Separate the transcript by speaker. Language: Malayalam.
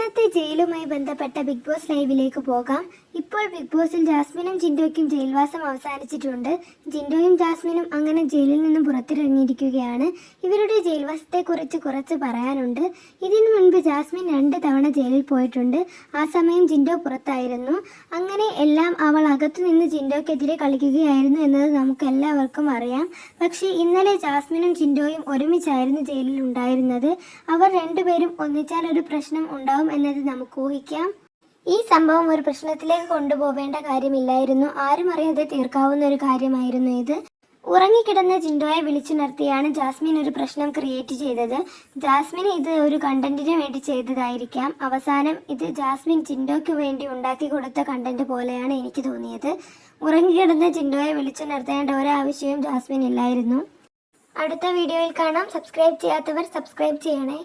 Speaker 1: ഇന്നത്തെ ജയിലുമായി ബന്ധപ്പെട്ട ബിഗ് ബോസ് ലൈവിലേക്ക് പോകാം. ഇപ്പോൾ ബിഗ് ബോസിൽ ജാസ്മിനും ജിൻഡോയ്ക്കും ജയിൽവാസം അവസാനിച്ചിട്ടുണ്ട്. ജിൻഡോയും ജാസ്മിനും അങ്ങനെ ജയിലിൽ നിന്നും പുറത്തിറങ്ങിയിരിക്കുകയാണ്. ഇവരുടെ ജയിൽവാസത്തെക്കുറിച്ച് കുറച്ച് പറയാനുണ്ട്. ഇതിനു മുൻപ് ജാസ്മിൻ 2 തവണ ജയിലിൽ പോയിട്ടുണ്ട്. ആ സമയം ജിൻഡോ പുറത്തായിരുന്നു. അങ്ങനെ എല്ലാം അവൾ അകത്തുനിന്ന് ജിൻഡോയ്ക്കെതിരെ കളിക്കുകയായിരുന്നു എന്നത് നമുക്ക് എല്ലാവർക്കും അറിയാം. പക്ഷേ ഇന്നലെ ജാസ്മിനും ജിൻഡോയും ഒരുമിച്ചായിരുന്നു ജയിലിൽ ഉണ്ടായിരുന്നത്. അവർ രണ്ടുപേരും ഒന്നിച്ചാൽ ഒരു പ്രശ്നം ഉണ്ടാവും എന്നത് നമുക്ക് ഊഹിക്കാം. ഈ സംഭവം ഒരു പ്രശ്നത്തിലേക്ക് കൊണ്ടുപോവേണ്ട കാര്യമില്ലായിരുന്നു. ആരും അറിയാതെ തീർക്കാവുന്ന ഒരു കാര്യമായിരുന്നു ഇത്. ഉറങ്ങിക്കിടന്ന ജിൻഡോയെ വിളിച്ചുണർത്തിയാണ് ജാസ്മിൻ ഒരു പ്രശ്നം ക്രിയേറ്റ് ചെയ്തത്. ജാസ്മിൻ ഇത് ഒരു കണ്ടന്റിന് വേണ്ടി ചെയ്തതായിരിക്കാം. അവസാനം ഇത് ജാസ്മിൻ ജിൻഡോയ്ക്ക് വേണ്ടി ഉണ്ടാക്കി കൊടുത്ത കണ്ടന്റ് പോലെയാണ് എനിക്ക് തോന്നിയത്. ഉറങ്ങിക്കിടന്ന ജിൻഡോയെ വിളിച്ചുണർത്തേണ്ട ഒരാവശ്യവും ജാസ്മിൻ ഇല്ലായിരുന്നു. അടുത്ത വീഡിയോയിൽ കാണാം. സബ്സ്ക്രൈബ് ചെയ്യാത്തവർ സബ്സ്ക്രൈബ് ചെയ്യണേ.